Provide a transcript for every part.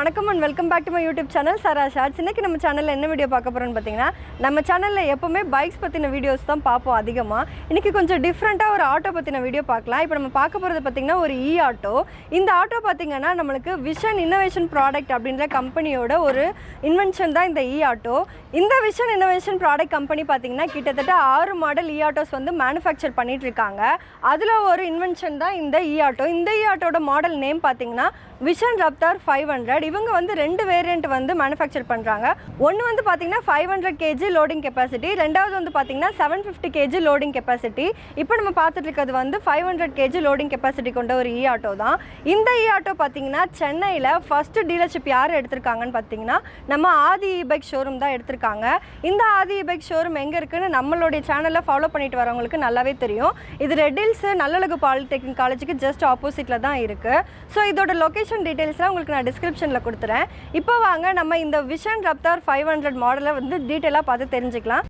வணக்கம் and welcome back to my YouTube channel sarashortsoff. இன்னைக்கு நம்ம சேனல்ல என்ன வீடியோ பார்க்க போறோம்னு பாத்தீங்கன்னா நம்ம சேனல்ல எப்பவுமே பைக்ஸ் பத்தின வீடியோஸ் தான் பாப்போம் அதிகமா. இன்னைக்கு கொஞ்சம் டிஃபரண்டா ஒரு ஆட்டோ பத்தின வீடியோ பார்க்கலாம். இப்போ நம்ம பார்க்க போறது பாத்தீங்கன்னா ஒரு இ ஆட்டோ. இந்த ஆட்டோ பாத்தீங்கன்னா நமக்கு விஷன் இன்னோவேஷன் ப்ராடக்ட் அப்படிங்கற கம்பெனியோட ஒரு இன்வென்ஷன் தான் இந்த இ ஆட்டோ. இந்த விஷன் இன்னோவேஷன் ப்ராடக்ட் கம்பெனி பாத்தீங்கன்னா கிட்டத்தட்ட 6 மாடல் இ ஆட்டோஸ் வந்து manufacture பண்ணிட்டு இருக்காங்க. அதுல ஒரு இன்வென்ஷன் தான் இந்த இ ஆட்டோ. இந்த இ ஆட்டோட மாடல் நேம் பாத்தீங்கன்னா விஷன் Raptor 500. இவங்க வந்து ரெண்டு வேரியன்ட் வந்து manufacture பண்றாங்க. ஒன்னு வந்து பாத்தீங்கன்னா 500 kg லோடிங் கெபாசிட்டி, ரெண்டாவது வந்து பாத்தீங்கன்னா 750 kg லோடிங் கெபாசிட்டி. இப்போ நம்ம பார்த்துட்டு இருக்கிறது வந்து 500 kg லோடிங் கெபாசிட்டி கொண்ட ஒரு இ ஆட்டோ தான். இந்த இ ஆட்டோ பாத்தீங்கன்னா சென்னையில ஃபர்ஸ்ட் டீலர்ஷிப் யார் எடுத்திருக்காங்கன்னு பாத்தீங்கன்னா நம்ம ஆதி இ-பைக் ஷோரூம் தான் எடுத்திருக்காங்க. இந்த ஆதி இ-பைக் ஷோரூம் எங்க இருக்குன்னு நம்மளுடைய சேனல்ல ஃபாலோ பண்ணிட்டு வரவங்களுக்கு நல்லாவே தெரியும். இது ரெட் ஹில்ஸ் நல்லழகு பாலிடெக்னிக் காலேஜுக்கு ஜஸ்ட் ஆப்போசிட்ல தான் இருக்கு. ஸோ இதோட லொகேஷன் டீடைல்ஸ்லாம் உங்களுக்கு நான் டிஸ்கிரிப்ஷன்ல கொடுத்துறேன். இப்போ வாங்க நம்ம இந்த விஷன் Raptor 500 மாடலை வந்து டீடைலா பார்த்து தெரிஞ்சுக்கலாம்.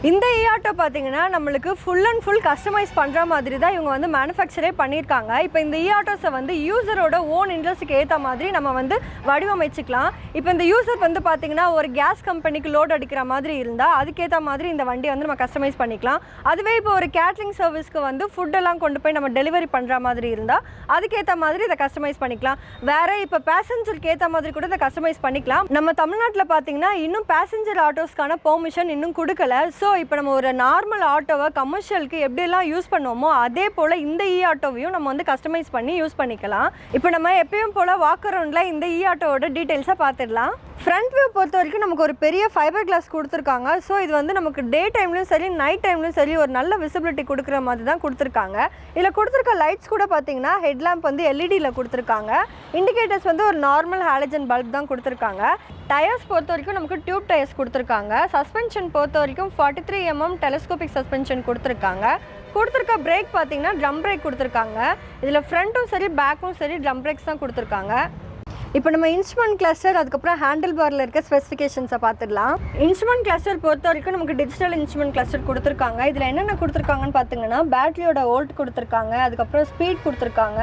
இந்த இ ஆட்டோ பார்த்தீங்கன்னா நம்மளுக்கு ஃபுல் அண்ட் ஃபுல் கஸ்டமைஸ் பண்ணுற மாதிரி தான் இவங்க வந்து மேனுஃபேக்சரே பண்ணியிருக்காங்க. இப்போ இந்த இ ஆட்டோஸை வந்து யூசரோட ஓன் இன்ட்ரெஸ்ட்டுக்கு ஏற்ற மாதிரி நம்ம வந்து வடிவமைச்சிக்கலாம். இப்போ இந்த யூசர் வந்து பார்த்தீங்கன்னா ஒரு கேஸ் கம்பெனிக்கு லோட் அடிக்கிற மாதிரி இருந்தால் அதுக்கேற்ற மாதிரி இந்த வண்டியை வந்து நம்ம கஸ்டமைஸ் பண்ணிக்கலாம். அதுவே இப்போ ஒரு கேட்ரிங் சர்வீஸ்க்கு வந்து ஃபுட்டெல்லாம் கொண்டு போய் நம்ம டெலிவரி பண்ணுற மாதிரி இருந்தால் அதுக்கேற்ற மாதிரி இதை கஸ்டமைஸ் பண்ணிக்கலாம். வேறு இப்போ பேசஞ்சருக்கு ஏற்ற மாதிரி கூட இதை கஸ்டமைஸ் பண்ணிக்கலாம். நம்ம தமிழ்நாட்டில் பார்த்தீங்கன்னா இன்னும் பேசஞ்சர் ஆட்டோஸ்க்கான பெர்மிஷன் இன்னும் கொடுக்கல. ஸோ இப்போ நம்ம ஒரு நார்மல் ஆட்டோவை கமர்ஷியலுக்கு எப்படியெல்லாம் யூஸ் பண்ணுவோமோ அதே போல் இந்த இ ஆட்டோவையும் நம்ம வந்து கஸ்டமைஸ் பண்ணி யூஸ் பண்ணிக்கலாம். இப்போ நம்ம எப்பயும் போல் வாக் அரவுண்டில் இந்த இ ஆட்டோவோட டீட்டெயில்ஸை பார்த்துடலாம். ஃப்ரண்ட் வியூ பொறுத்த வரைக்கும் நமக்கு ஒரு பெரிய ஃபைபர் கிளாஸ் கொடுத்துருக்காங்க. ஸோ இது வந்து நமக்கு டே டைம்லையும் சரி நைட் டைம்லையும் சரி ஒரு நல்ல விசிபிலிட்டி கொடுக்குற மாதிரி தான் கொடுத்துருக்காங்க. இதில் கொடுத்துருக்க லைட்ஸ் கூட பார்த்தீங்கன்னா ஹெட்லாம்ப் வந்து எல்இடியில் கொடுத்துருக்காங்க. இண்டிகேட்டர்ஸ் வந்து ஒரு நார்மல் ஹாலஜன் பல்ப் தான் கொடுத்துருக்காங்க. டயர்ஸ் பொறுத்த வரைக்கும் நமக்கு டியூப் டயர்ஸ் கொடுத்துருக்காங்க. சஸ்பென்ஷன் பொறுத்த வரைக்கும் 43 mm டெலஸ்கோபிக் சஸ்பென்ஷன் கொடுத்துருக்காங்க. கொடுத்துருக்க பிரேக் பார்த்தீங்கன்னா ட்ரம் பிரேக் கொடுத்துருக்காங்க. இதில் ஃப்ரண்ட்டும் சரி பேக்கும் சரி ட்ரம் பிரேக்ஸ் தான் கொடுத்துருக்காங்க. இப்போ நம்ம இன்ஸ்ட்ருமெண்ட் கிளஸ்டர் அதுக்கப்புறம் ஹேண்டில் பாரில் இருக்க ஸ்பெசிஃபிகேஷன்ஸை பார்த்துடலாம். இன்ஸ்ட்ருமெண்ட் கிளஸ்டர் பொறுத்த வரைக்கும் நமக்கு டிஜிட்டல் இன்ஸ்ட்ருமெண்ட் கிளஸ்டர் கொடுத்துருக்காங்க. இதில் என்னென்ன கொடுத்துருக்காங்கன்னு பார்த்தீங்கன்னா பேட்டரியோட வோல்ட் கொடுத்துருக்காங்க, அதுக்கப்புறம் ஸ்பீட் கொடுத்துருக்காங்க,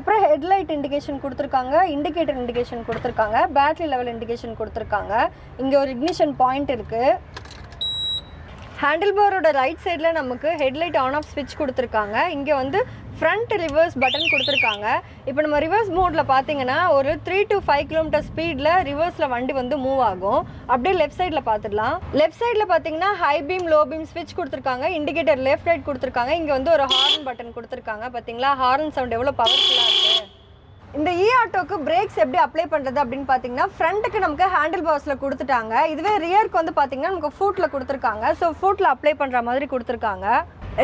அப்புறம் ஹெட்லைட் இண்டிகேஷன் கொடுத்துருக்காங்க, இண்டிகேட்டர் இண்டிகேஷன் கொடுத்துருக்காங்க, பேட்டரி லெவல் இண்டிகேஷன் கொடுத்துருக்காங்க. இங்கே ஒரு இக்னிஷன் பாயிண்ட் இருக்குது. ஹேண்டில் பாரோட ரைட் சைடில் நமக்கு ஹெட்லைட் ஆன் ஆஃப் ஸ்விட்ச் கொடுத்துருக்காங்க. இங்கே வந்து ஃப்ரண்ட் ரிவர்ஸ் பட்டன் கொடுத்துருக்காங்க. இப்போ நம்ம ரிவர்ஸ் மோடில் பார்த்தீங்கன்னா ஒரு 3 to 5 km ஸ்பீடில் ரிவர்ஸில் வண்டி வந்து மூவ் ஆகும். அப்படியே லெஃப்ட் சைடில் பார்த்துடலாம். லெஃப்ட் சைடில் பார்த்தீங்கன்னா ஹை பீம் லோ பீம் ஸ்விட்ச் கொடுத்துருக்காங்க, இண்டிகேட்டர் லெஃப்ட் ரைட் கொடுத்துருக்காங்க. இங்கே வந்து ஒரு ஹார்ன் பட்டன் கொடுத்துருக்காங்க. பார்த்தீங்களா ஹார்ன் சவுண்ட் எவ்வளோ பவர்ஃபுல்லாக இருக்குது. இந்த இ ஆட்டோக்கு பிரேக்ஸ் எப்படி அப்ளை பண்ணுறது அப்படின்னு பார்த்தீங்கன்னா ஃப்ரண்ட்டுக்கு நமக்கு ஹேண்டில் பார்ஸில் கொடுத்துட்டாங்க. இதுவே ரியருக்கு வந்து பார்த்தீங்கன்னா நமக்கு ஃபூட்டில் கொடுத்துருக்காங்க. ஸோ ஃபூட்டில் அப்ளை பண்ணுற மாதிரி கொடுத்துருக்காங்க.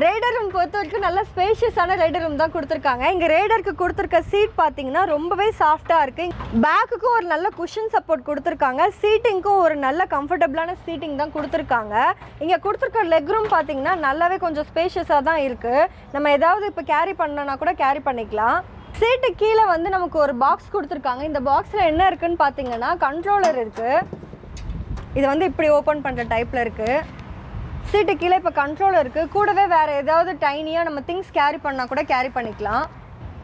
ரைடர் ரூம் பொறுத்த வரைக்கும் நல்ல ஸ்பேஷியஸான ரைடர் ரூம் தான் கொடுத்துருக்காங்க. இங்கே ரைடருக்கு கொடுத்துருக்க சீட் பார்த்தீங்கன்னா ரொம்பவே சாஃப்டாக இருக்குது. பேக்குக்கும் ஒரு நல்ல குஷன் சப்போர்ட் கொடுத்துருக்காங்க. சீட்டிங்க்கும் ஒரு நல்ல கம்ஃபர்டபுளான சீட்டிங் தான் கொடுத்துருக்காங்க. இங்கே கொடுத்துருக்க லெக் ரூம் பார்த்தீங்கன்னா நல்லாவே கொஞ்சம் ஸ்பேஷியஸாக தான் இருக்குது. நம்ம ஏதாவது இப்போ கேரி பண்ணோன்னா கூட கேரி பண்ணிக்கலாம். சீட்டு கீழே வந்து நமக்கு ஒரு பாக்ஸ் கொடுத்துருக்காங்க. இந்த பாக்ஸில் என்ன இருக்குன்னு பார்த்தீங்கன்னா கண்ட்ரோலர் இருக்குது. இது வந்து இப்படி ஓப்பன் பண்ணுற டைப்பில் இருக்குது. சீட்டு கீழே இப்போ கண்ட்ரோல் இருக்குது. கூடவே வேறு ஏதாவது டைனியாக நம்ம திங்ஸ் கேரி பண்ணால் கூட கேரி பண்ணிக்கலாம்.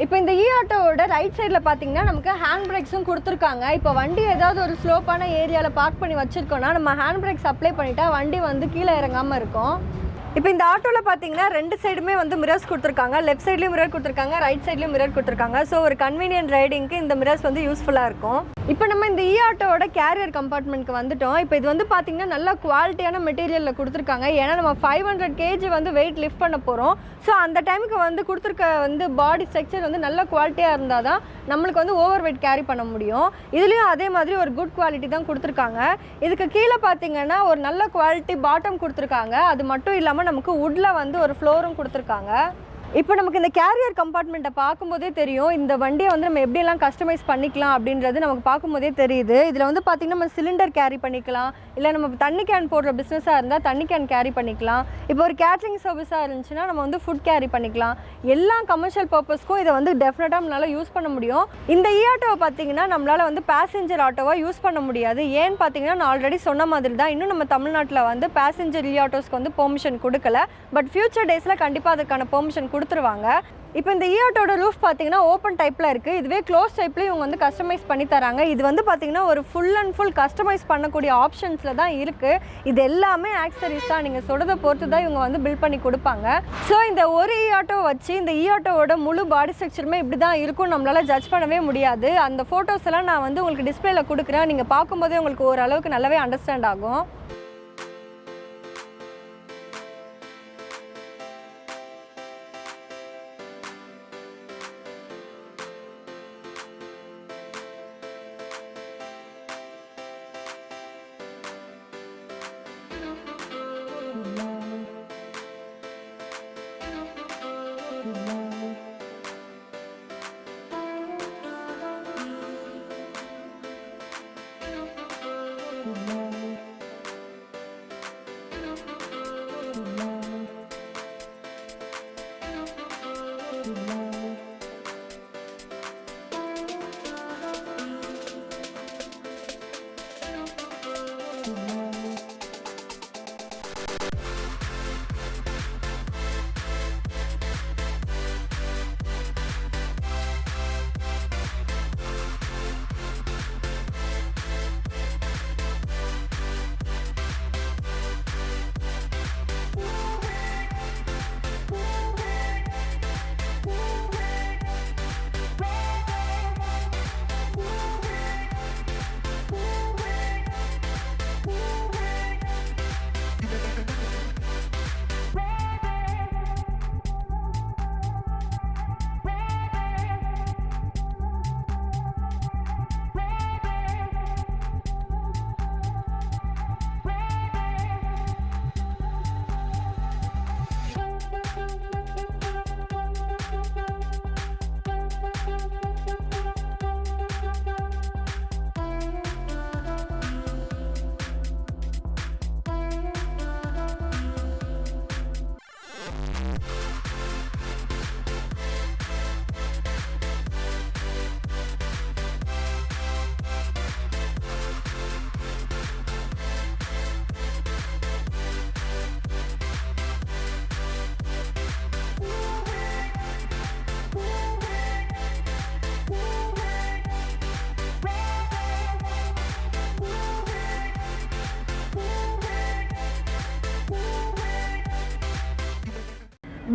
இப்போ இந்த ஆட்டோவோட ரைட் சைடில் பார்த்தீங்கன்னா நமக்கு ஹேண்ட் பிரேக்ஸும் கொடுத்துருக்காங்க. இப்போ வண்டி ஏதாவது ஒரு ஸ்லோப்பான ஏரியாவில் பார்க் பண்ணி வச்சுருக்கோன்னா நம்ம ஹேண்ட் பிரேக்ஸ் அப்ளை பண்ணிட்டா வண்டி வந்து கீழே இறங்காமல் இருக்கும். இப்போ இந்த ஆட்டோவில் பார்த்தீங்கன்னா 2 சைடுமே வந்து மிரர்ஸ் கொடுத்துருக்காங்க. லெஃப்ட் சைட்லேயும் மிரர் கொடுத்துருக்காங்க, ரைட் சைட்லேயும் மிரர் கொடுத்துருக்காங்க. ஸோ ஒரு கன்வீனியன்ட் ரைடிங்க்கு இந்த மிரர்ஸ் வந்து யூஸ்ஃபுல்லாக இருக்கும். இப்போ நம்ம இந்த ஆட்டோவோட கேரியர் கம்பார்ட்மெண்ட்க்கு வந்துட்டோம். இப்போ இது வந்து பார்த்தீங்கன்னா நல்ல குவாலிட்டியான மெட்டீரியலில் கொடுத்துருக்காங்க. ஏன்னா நம்ம 500 kg வந்து வெயிட் லிஃப்ட் பண்ண போகிறோம். ஸோ அந்த டைமுக்கு வந்து கொடுத்துருக்க வந்து பாடி ஸ்ட்ரக்சர் வந்து நல்ல குவாலிட்டியாக இருந்தால் தான் நம்மளுக்கு வந்து ஓவர் வெயிட் கேரி பண்ண முடியும். இதுலேயும் அதே மாதிரி ஒரு குட் குவாலிட்டி தான் கொடுத்துருக்காங்க. இதுக்கு கீழே பார்த்தீங்கன்னா ஒரு நல்ல குவாலிட்டி பாட்டம் கொடுத்துருக்காங்க. அது மட்டும் இல்லாமல் நமக்கு வுட்ல வந்து ஒரு ஃப்ளோரும் கொடுத்துருக்காங்க. இப்போ நமக்கு இந்த கேரியர் கம்பார்ட்மெண்ட்டை பார்க்கும்போதே தெரியும் இந்த வண்டியை வந்து நம்ம எப்படியெல்லாம் கஸ்டமைஸ் பண்ணிக்கலாம் அப்படின்றது நமக்கு பார்க்கும்போதே தெரியுது. இதில் வந்து பார்த்திங்கன்னா நம்ம சிலிண்டர் கேரி பண்ணிக்கலாம், இல்லை நம்ம தண்ணி கேன் போடுற பிஸ்னஸாக இருந்தால் தண்ணி கேன் கேரி பண்ணிக்கலாம். இப்போ ஒரு கேட்ரிங் சர்வீஸாக இருந்துச்சுன்னா நம்ம வந்து ஃபுட் கேரி பண்ணிக்கலாம். எல்லா கமர்ஷியல் பர்பஸ்க்கும் இதை வந்து டெஃபினட்டாக நம்மளால் யூஸ் பண்ண முடியும். இந்த ஆட்டோவை பார்த்திங்கன்னா நம்மளால் வந்து பேசஞ்சர் ஆட்டோவாக யூஸ் பண்ண முடியாது. ஏன்னு பார்த்தீங்கன்னா நான் ஆல்ரெடி சொன்ன மாதிரி தான் இன்னும் நம்ம தமிழ்நாட்டில் வந்து பேசஞ்சர் ஆட்டோஸ்க்கு வந்து பெர்மிஷன் கொடுக்கல. பட் ஃபியூச்சர் டேஸில் கண்டிப்பாக அதுக்கான பெர்மிஷன் கொடுத்துருவாங்க. இப்போ இந்த ஆட்டோட ரூஃப் பார்த்தீங்கன்னா ஓப்பன் டைப்பில் இருக்குது. இதுவே க்ளோஸ் டைப்லேயும் இவங்க வந்து கஸ்டமைஸ் பண்ணி தராங்க. இது வந்து பார்த்தீங்கன்னா ஒரு ஃபுல் அண்ட் ஃபுல் கஸ்டமைஸ் பண்ணக்கூடிய ஆப்ஷன்ஸில் தான் இருக்குது. இது எல்லாமே ஆக்சரிஸ் தான், நீங்கள் சொல்கிறத பொறுத்து தான் இவங்க வந்து பில்ட் பண்ணி கொடுப்பாங்க. ஸோ இந்த ஒரு ஆட்டோ வச்சு இந்த ஆட்டோவோட முழு பாடி ஸ்ட்ரக்சருமே இப்படி தான் இருக்கும் நம்மளால் ஜட்ஜ் பண்ணவே முடியாது. அந்த ஃபோட்டோஸ் எல்லாம் நான் வந்து உங்களுக்கு டிஸ்பிளேல கொடுக்குறேன். நீங்கள் பார்க்கும்போதே உங்களுக்கு ஓரளவுக்கு நல்லாவே அண்டர்ஸ்டாண்ட் ஆகும்.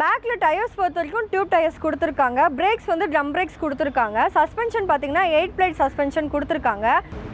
பேக்கில் டயர்ஸ் பொறுத்த வரைக்கும் டியூப் டயர்ஸ் கொடுத்துருக்காங்க. பிரேக்ஸ் வந்து ட்ரம் பிரேக்ஸ் கொடுத்துருக்காங்க. சஸ்பென்ஷன் பார்த்தீங்கன்னா 8 பிளேட் சஸ்பென்ஷன் கொடுத்துருக்காங்க.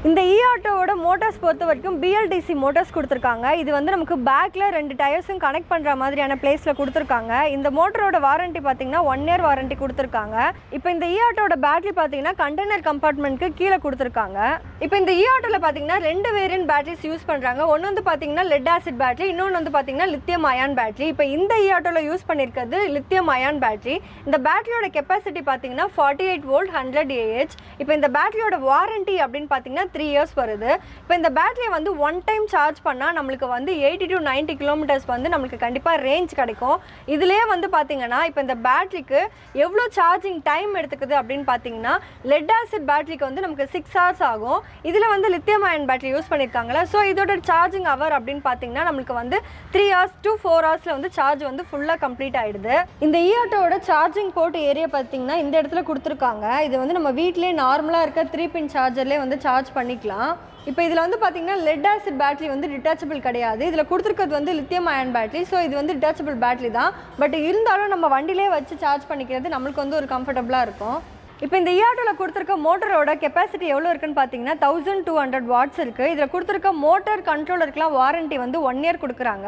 இந்த ஆட்டோவோட மோட்டார்ஸ் பொறுத்த வரைக்கும் BLDC மோட்டார்ஸ் கொடுத்துருக்காங்க. இது வந்து நமக்கு பேக்கில் 2 டயர்ஸும் கனெக்ட் பண்ணுற மாதிரியான பிளேஸில் கொடுத்துருக்காங்க. இந்த மோட்டரோட வாரண்ட்டி பார்த்தீங்கன்னா 1 year வாரண்ட்டி கொடுத்துருக்காங்க. இப்போ இந்த ஆட்டோட பேட்டரி பார்த்தீங்கன்னா கண்டெய்னர் கம்பார்ட்மெண்ட்க்கு கீழே கொடுத்துருக்காங்க. இப்போ இந்த ஆட்டோவில் பார்த்தீங்கன்னா 2 வேரியன்ட் பேட்டரிஸ் யூஸ் பண்ணுறாங்க. ஒன்று வந்து பார்த்தீங்கன்னா லெட் ஆசிட் பேட்டரி, இன்னொன்று வந்து பார்த்தீங்கன்னா லித்தியம் அயான் பேட்டரி. இப்போ இந்த ஆட்டோவில் யூஸ் பண்ணியிருக்க இருக்கிறது லித்தியம் அயான் பேட்டரி. இந்த பேட்டரியோட கெப்பாசிட்டி பார்த்தீங்கன்னா 48 வோல்ட் 100 AH. இப்போ இந்த பேட்டரியோட வாரண்டி அப்படின்னு பார்த்தீங்கன்னா 3 இயர்ஸ் வருது. இப்போ இந்த பேட்டரியை வந்து ஒன் டைம் சார்ஜ் பண்ணால் நம்மளுக்கு வந்து 80 to 90 கிலோமீட்டர்ஸ் வந்து நம்மளுக்கு கண்டிப்பாக ரேஞ்ச் கிடைக்கும். இதுலேயே வந்து பார்த்தீங்கன்னா இப்போ இந்த பேட்டரிக்கு எவ்வளோ சார்ஜிங் டைம் எடுத்துக்குது அப்படின்னு பார்த்தீங்கன்னா லெட் ஆசிட் பேட்டரிக்கு வந்து நமக்கு 6 hours ஆகும். இதில் வந்து லித்தியம் அயன் பேட்டரி யூஸ் பண்ணியிருக்காங்களா. ஸோ இதோட சார்ஜிங் ஹவர் அப்படின்னு பார்த்தீங்கன்னா நம்மளுக்கு வந்து 3 hours to 4 hours வந்து சார்ஜ் வந்து ஃபுல்லாக கம்ப்ளீட் ஆகிடுது. இந்த இஆட்டோட சார்ஜிங் போர்ட் ஏரியா பார்த்தீங்கன்னா இந்த இடத்துல கொடுத்துருக்காங்க. இது வந்து நம்ம வீட்டிலே நார்மலாக இருக்க 3-pin சார்ஜர்லேயே வந்து சார்ஜ் பண்ணிக்கலாம். இப்போ இதில் வந்து பார்த்தீங்கன்னா லெட் ஆசிட் பேட்டரி வந்து டிட்டாச்சபிள் கிடையாது. இதில் கொடுத்துருக்கிறது வந்து லித்தியம் அயன் பேட்டரி. ஸோ இது வந்து டிட்டாச்சபிள் பேட்டரி தான். பட் இருந்தாலும் நம்ம வண்டியிலே வச்சு சார்ஜ் பண்ணிக்கிறது நம்மளுக்கு வந்து ஒரு கம்ஃபர்டபுளாக இருக்கும். இப்போ இந்த இஆட்டோவில் கொடுத்துருக்க மோட்டரோட கெப்பாசிட்டி எவ்வளோ இருக்குன்னு பார்த்தீங்கன்னா 1200 வாட்ஸ் இருக்குது. இதில் கொடுத்துருக்க மோட்டர் கண்ட்ரோலருக்குலாம் வாரண்ட்டி வந்து 1 year கொடுக்குறாங்க.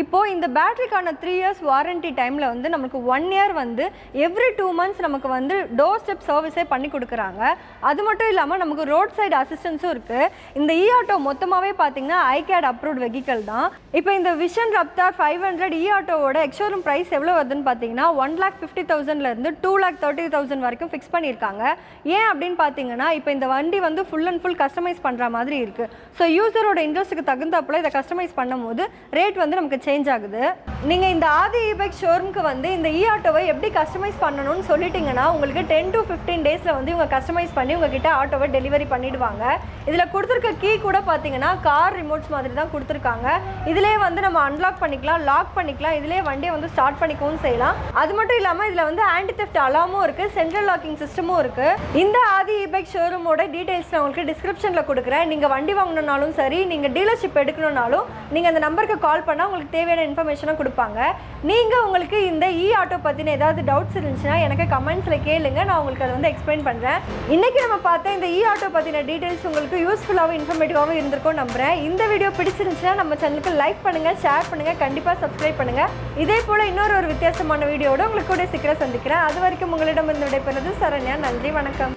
இப்போது இந்த பேட்டரிக்கான 3 years வாரண்ட்டி டைமில் வந்து நமக்கு 1 year வந்து எவ்ரி 2 months நமக்கு வந்து டோர் ஸ்டெப் சர்வீஸே பண்ணி கொடுக்குறாங்க. அது மட்டும் இல்லாமல் நமக்கு ரோட் சைடு அசிஸ்டன்ஸும் இருக்குது. இந்த இஆட்டோ மொத்தமாகவே பார்த்தீங்கன்னா ஐகேட் அப்ரூவ்ட் வெஹிக்கல் தான். இப்போ இந்த விஷன் ரப்டார் 500 இஆட்டோவோட எக்ஷோரூம் ப்ரைஸ் எவ்வளோ வருதுன்னு பார்த்தீங்கன்னா 1,50,000 2,30,000 வரைக்கும் ஃபிக்ஸ் பண்ணி ஏன் அப்படின்னு பார்த்தீங்கன்னா இப்போ இந்த வண்டி வந்து ஃபுல் அண்ட் ஃபுல் கஸ்டமைஸ் பண்ணுற மாதிரி இருக்குது. ஸோ யூசரோட இன்ட்ரெஸ்ட்டுக்கு தகுந்தாப்புல இதை கஸ்டமைஸ் பண்ணும்போது ரேட் வந்து நமக்கு சேஞ்ச் ஆகுது. நீங்கள் இந்த ஆதி இபைக் ஷோரூமுக்கு வந்து இந்த இஆட்டோவை எப்படி கஸ்டமைஸ் பண்ணணும்னு சொல்லிட்டீங்கன்னா உங்களுக்கு 10 to 15 டேஸில் வந்து இவங்க கஸ்டமைஸ் பண்ணி உங்ககிட்ட ஆட்டோவை டெலிவரி பண்ணிடுவாங்க. இதில் கொடுத்துருக்க கீ கூட பார்த்தீங்கன்னா கார் ரிமோட்ஸ் மாதிரி தான் கொடுத்துருக்காங்க. இதிலே வந்து நம்ம அன்லாக் பண்ணிக்கலாம், லாக் பண்ணிக்கலாம், இதிலே வண்டியை வந்து ஸ்டார்ட் பண்ணிக்கவும் செய்யலாம். அது மட்டும் இல்லாமல் இதில் வந்து ஆன்டி தெஃப்ட் அலார்மும் இருக்குது, சென்ட்ரல் லாக்கிங் சிஸ்டம் இருக்கு. இந்த ஆதி இபைக் ஷோரூமோட டீடைல்ஸ் நான் உங்களுக்கு டிஸ்கிரிப்ஷன்ல கொடுக்குறேன். நீங்க வண்டி வாங்கணும்னாலும் சரி, நீங்க டீலர்ஷிப் எடுக்கணும்னாலும் நீங்க அந்த நம்பருக்கு கால் பண்ணா உங்களுக்கு தேவையான இன்ஃபர்மேஷனை கொடுப்பாங்க. நீங்க உங்களுக்கு இந்த இ ஆட்டோ பத்தின ஏதாவது டவுட்ஸ் இருந்துச்சுன்னா எனக்கு கமெண்ட்ஸ்ல கேளுங்க, நான் உங்களுக்கு அதை வந்து எக்ஸ்பிளைன் பண்றேன். இன்னைக்கு நம்ம பார்த்த இந்த இ ஆட்டோ பத்தின டீடைல்ஸ் உங்களுக்கு யூஸ்ஃபுல்லாகவும் இன்ஃபர்மேட்டிவாகவும் இருந்திருக்கும் நம்புறேன். இந்த வீடியோ பிடிச்சிருந்துச்சுன்னா நம்ம சேனலுக்கு லைக் பண்ணுங்க, ஷேர் பண்ணுங்க, கண்டிப்பா சப்ஸ்கிரைப் பண்ணுங்க. இதே போல இன்னொரு வித்தியாசமான வீடியோட உங்களுக்கு கூட சீக்கிரம் சந்திக்கிறேன். அது வரைக்கும் உங்களிடம் இருந்து விடைபெறுவது சரண்யா. நன்றி, வணக்கம்.